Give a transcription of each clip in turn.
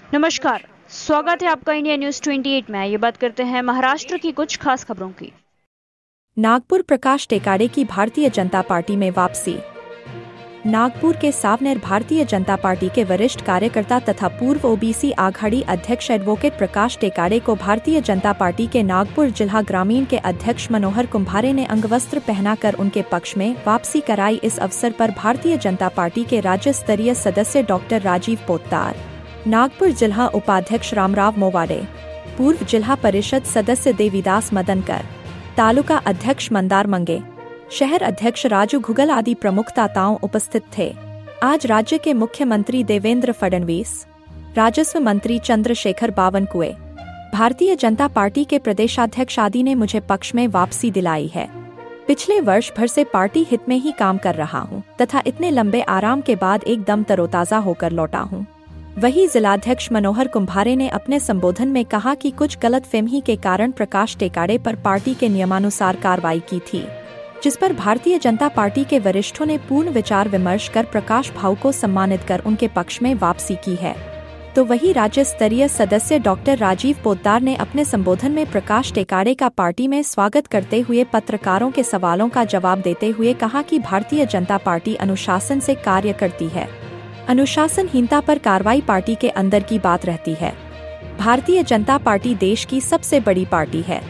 नमस्कार, स्वागत है आपका इंडिया न्यूज 28 में। ये बात करते हैं महाराष्ट्र की कुछ खास खबरों की। नागपुर प्रकाश टेकाड़े की भारतीय जनता पार्टी में वापसी। नागपुर के सावनेर भारतीय जनता पार्टी के वरिष्ठ कार्यकर्ता तथा पूर्व ओबीसी आघाड़ी अध्यक्ष एडवोकेट प्रकाश टेकाड़े को भारतीय जनता पार्टी के नागपुर जिला ग्रामीण के अध्यक्ष मनोहर कुंभारे ने अंगवस्त्र पहनाकर उनके पक्ष में वापसी कराई। इस अवसर पर भारतीय जनता पार्टी के राज्य स्तरीय सदस्य डॉक्टर राजीव पोद्दार, नागपुर जिला उपाध्यक्ष रामराव मोवाडे, पूर्व जिला परिषद सदस्य देवीदास मदनकर, तालुका अध्यक्ष मंदार मंगे, शहर अध्यक्ष राजू घुगल आदि प्रमुख ताताओं उपस्थित थे। आज राज्य के मुख्यमंत्री देवेंद्र फडणवीस, राजस्व मंत्री चंद्रशेखर बावनकुळे, भारतीय जनता पार्टी के प्रदेशाध्यक्ष आदि ने मुझे पक्ष में वापसी दिलाई है। पिछले वर्ष भर से पार्टी हित में ही काम कर रहा हूं तथा इतने लंबे आराम के बाद एकदम तरोताजा होकर लौटा हूं। वहीं जिलाध्यक्ष मनोहर कुंभारे ने अपने संबोधन में कहा कि कुछ गलतफहमी के कारण प्रकाश टेकाड़े पर पार्टी के नियमानुसार कार्रवाई की थी, जिस पर भारतीय जनता पार्टी के वरिष्ठों ने पूर्ण विचार विमर्श कर प्रकाश भाऊ को सम्मानित कर उनके पक्ष में वापसी की है। तो वहीं राज्य स्तरीय सदस्य डॉक्टर राजीव पोद्दार ने अपने संबोधन में प्रकाश टेकाड़े का पार्टी में स्वागत करते हुए पत्रकारों के सवालों का जवाब देते हुए कहा कि भारतीय जनता पार्टी अनुशासन से कार्य करती है। अनुशासनहीनता पर कार्रवाई पार्टी के अंदर की बात रहती है। भारतीय जनता पार्टी देश की सबसे बड़ी पार्टी है।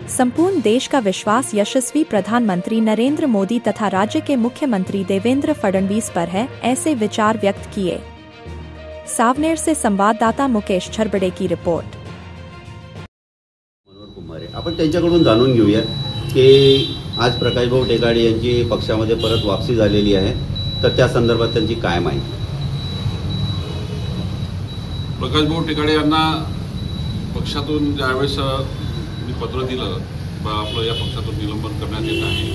संपूर्ण देश का विश्वास यशस्वी प्रधानमंत्री नरेंद्र मोदी तथा राज्य के मुख्यमंत्री देवेंद्र फडणवीस पर है, ऐसे विचार व्यक्त किए। सावनेर से संवाददाता मुकेश झरबडे की रिपोर्ट। मनोहर कुंभारे, आपण त्यांच्याकडून जाणून घेऊया की आज प्रकाश भाऊ टेकाडे यांची पक्षामध्ये परत वापसी झालेली आहे, तर त्या संदर्भात त्यांची काय माहिती? प्रकाश भाऊ टेकाडे यांना पक्षातून ज्यावेळेस मी पत्र दिलं आपलं या पक्षातून निलंबन करण्यात येत आहे,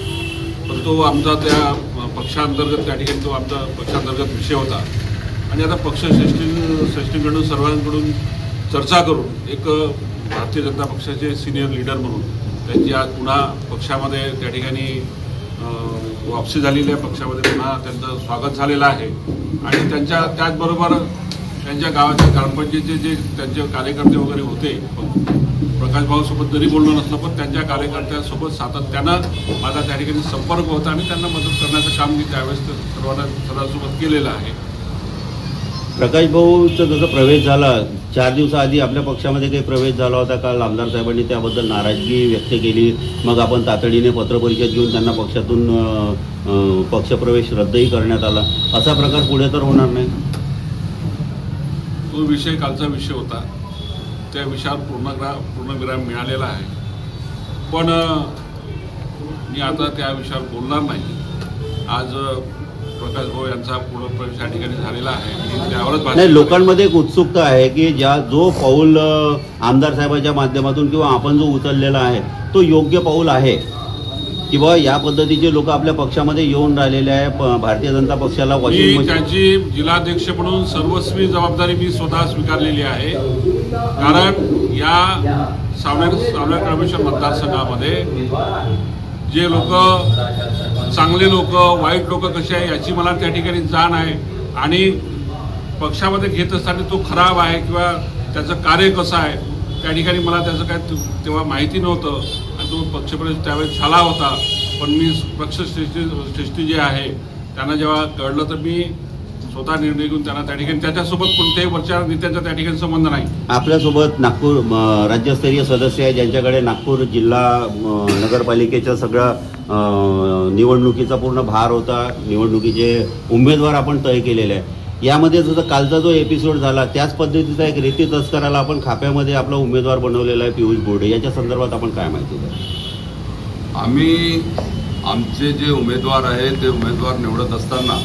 परंतु आमचा त्या पक्षांतर्गत त्या ठिकाणी तो आमचा पक्षांतर्गत विषय होता आणि आता पक्षश्रेष्ठींकडून सर्वांकडून चर्चा करून एक भारतीय जनता पक्षाचे सिनियर लीडर म्हणून त्यांची आज पुन्हा पक्षामध्ये त्या ठिकाणी वापसी झालेली आहे। पक्षामध्ये पुन्हा त्यांचं स्वागत झालेलं आहे आणि त्यांच्या त्याचबरोबर त्यांच्या गावाच्या ग्रामपंचायतीचे जे त्यांचे कार्यकर्ते वगैरे होते, प्रकाश भाऊसोबत जरी बोलणं नसलं पण त्यांच्या कार्यकर्त्यांसोबत सातत्यानं माझा त्या ठिकाणी संपर्क होता आणि त्यांना मदत करण्याचं काम मी त्यावेळेस सर्वांसोबत केलेलं आहे। प्रकाश भाऊचा जसा प्रवेश झाला 4 दिवसाआधी आपल्या पक्षामध्ये काही प्रवेश झाला होता, काल आमदार साहेबांनी त्याबद्दल नाराजगी व्यक्त केली, मग आपण तातडीने पत्रपरिषद घेऊन त्यांना पक्षातून पक्षप्रवेश रद्दही करण्यात आला। असा प्रकार पुढे तर होणार नाही? तो विषय कालचा विषय होता, त्या विषयावर पूर्णविराम मिळालेला आहे, पण मी आता त्या विषयावर बोलणार नाही। आज प्रकाश भाऊ यांचा पुनर्प्रवेश या ठिकाणी झालेला आहे आणि त्यावरच नाही, लोकांमध्ये एक उत्सुकता आहे की जो पाऊल आमदार साहेबांच्या माध्यमातून किंवा आपण जो उचललेला आहे तो योग्य पाऊल आहे किंवा या पद्धतीचे लोक आपल्या पक्षामध्ये येऊन राहिलेले आहे। भारतीय जनता पक्षाला त्यांची जिल्हाध्यक्ष म्हणून सर्वस्वी जबाबदारी मी स्वतः स्वीकारलेली आहे, कारण या सावनेर कळमेश्वर मतदारसंघामध्ये जे लोक चांगले लोक वाईट लोक कसे आहे याची मला त्या ठिकाणी जाण आहे आणि पक्षामध्ये घेत असताना तो खराब आहे किंवा त्याचं कार्य कसं आहे त्या ठिकाणी मला त्याचं काय तेव्हा माहिती नव्हतं आणि तो पक्षप्रवेश त्यावेळेस झाला होता, पण मी पक्षश्रेष्ठी जे आहे त्यांना जेव्हा कळलं तर मी स्वतः निर्णय घेऊन त्यांना त्या ठिकाणी त्याच्यासोबत कोणत्याही वरच्या नेत्यांचा त्या ठिकाणी संबंध नाही। आपल्यासोबत नागपूर राज्यस्तरीय सदस्य आहे ज्यांच्याकडे नागपूर जिल्हा नगरपालिकेच्या सगळ्या निवडणुकीचा पूर्ण भार होता, निवडणुकीचे उमेदवार आपण तय केलेले आहे। यामध्ये जसं कालचा जो एपिसोड झाला त्याच पद्धतीचा एक रेती तस्कराला आपण खाप्यामध्ये आपला उमेदवार बनवलेला आहे पियुष बोर्डे, याच्या संदर्भात आपण काय माहिती द्या? आम्ही आमचे जे उमेदवार आहेत ते उमेदवार निवडत असताना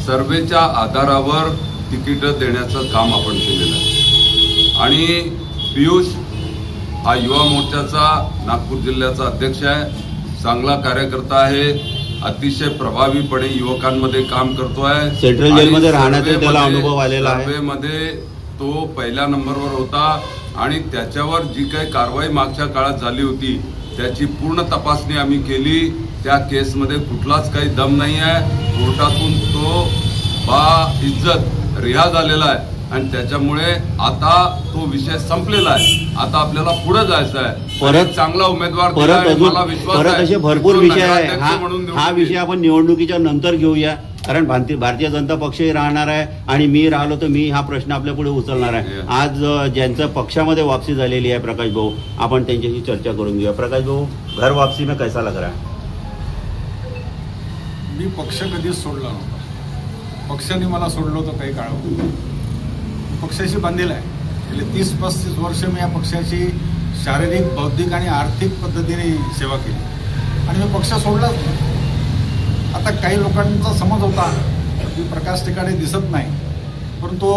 सर्वेच्या आधारावर तिकीट देण्याचं काम आपण केलेलं आहे आणि पियुष हा युवा मोर्चाचा नागपूर जिल्ह्याचा अध्यक्ष आहे, चांगला कार्यकर्ता आहे, अतिशय प्रभावीपणे युवकांमध्ये काम करतोय। सेंट्रल जेलमध्ये राहण्याचा त्याला अनुभव आलेला आहे। सर्वेमध्ये तो पहिल्या नंबरवर होता आणि त्याच्यावर जी काही कारवाई मागच्या काळात झाली होती त्याची पूर्ण तपासणी आम्ही केली त्या केसमध्ये कुठलाच काही दम नाही आहे. कोर्टातून तो बाइज्जत रिहा झालेला आहे आणि त्याच्यामुळे आता तो विषय संपलेला आहे. आता आपल्याला पुढे जायचं आहे. परत चांगला उमेदवार परत असे भरपूर विषय आहे. हा विषय आपण निवडणुकीच्या नंतर घेऊया, कारण भारतीय जनता पक्षही राहणार आहे आणि मी राहिलो तर मी हा प्रश्न आपल्या पुढे उचलणार आहे. आज ज्यांचं पक्षामध्ये वापसी झालेली आहे प्रकाश भाऊ, आपण त्यांच्याशी चर्चा करून घेऊया. प्रकाश भाऊ, घर वापसी में कैसा लग रहा है? मी पक्ष कधीच सोडला नव्हता. पक्षाने मला सोडलं होतं काही काळ. पक्षाशी बांधलेला आहे. गेले 30-35 वर्ष मी या पक्षाची शारीरिक, बौद्धिक आणि आर्थिक पद्धतीने सेवा केली आणि मी पक्ष सोडलाच नाही. आता काही लोकांचा समज होता की प्रकाश टेकाडे दिसत नाही, परंतु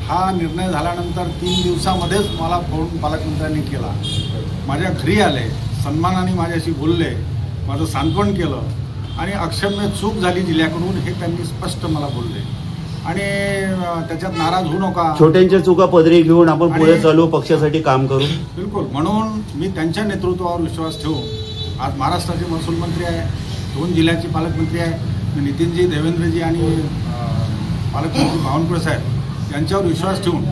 हा निर्णय झाल्यानंतर 3 दिवसामध्येच मला फोन पालकमंत्र्यांनी केला. माझ्या घरी आले, सन्मानाने माझ्याशी बोलले, माझं सांत्वन केलं आणि अक्षम्य चूक झाली जिल्ह्याकडून हे त्यांनी स्पष्ट मला बोलले आणि त्याच्यात नाराज होऊ नका. छोट्यांच्या चुका पदरी घेऊन आपण पुढे चालू, पक्षासाठी काम करू. बिलकुल. म्हणून मी त्यांच्या नेतृत्वावर विश्वास ठेवून आज महाराष्ट्राचे महसूल मंत्री आहे, 2 जिल्ह्याचे पालकमंत्री आहे, नितीनजी, देवेंद्रजी आणि पालकमंत्री बावनकुळे साहेब यांच्यावर विश्वास ठेवून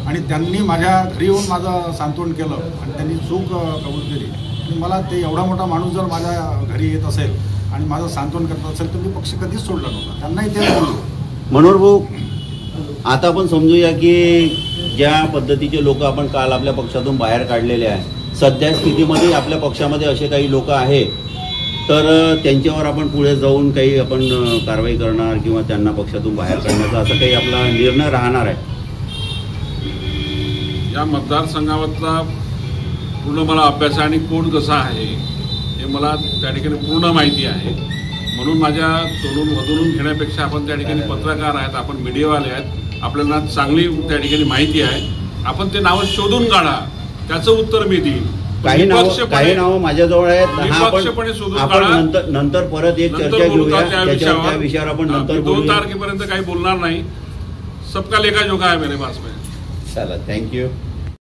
आणि त्यांनी माझ्या घरी येऊन माझं सांत्वन केलं आणि त्यांनी चूक कबूल केली. आणि मला ते एवढा मोठा माणूस जर माझ्या घरी येत असेल आणि माझं सांत्वन करत असेल तर मी पक्ष कधीच सोडला नव्हता. त्यांनाही तेच बोललो. मनोहर भाऊ, आता आपण समजूया की ज्या पद्धतीचे लोक आपण काल आपल्या पक्षातून बाहेर काढलेले आहे, सध्या स्थितीमध्ये आपल्या पक्षामध्ये असे काही लोक आहेत, तर त्यांच्यावर आपण पुढे जाऊन काही आपण कारवाई करणार किंवा त्यांना पक्षातून बाहेर काढण्याचा असा काही आपला निर्णय राहणार आहे? या मतदारसंघातला पूर्ण मला अभ्यास आणि कोण कसा आहे हे मला त्या ठिकाणी पूर्ण माहिती आहे. म्हणून माझ्या तोडून वधून घेण्यापेक्षा आपण त्या ठिकाणी पत्रकार आहेत, आपण मीडियावाले आहेत, आपल्याला चांगली त्या ठिकाणी माहिती आहे. आपण ते नावं शोधून काढा, त्याचं उत्तर मी देईन. काही नावं माझ्याजवळ आहेत. आपण नंतर परत एक चर्चा घेऊया त्या विषयावर. आपण नंतर 2 तारखेपर्यंत काही बोलणार नाही. सबका लेखा जोखा आहे मेरे पास में. चला, थँक्यू.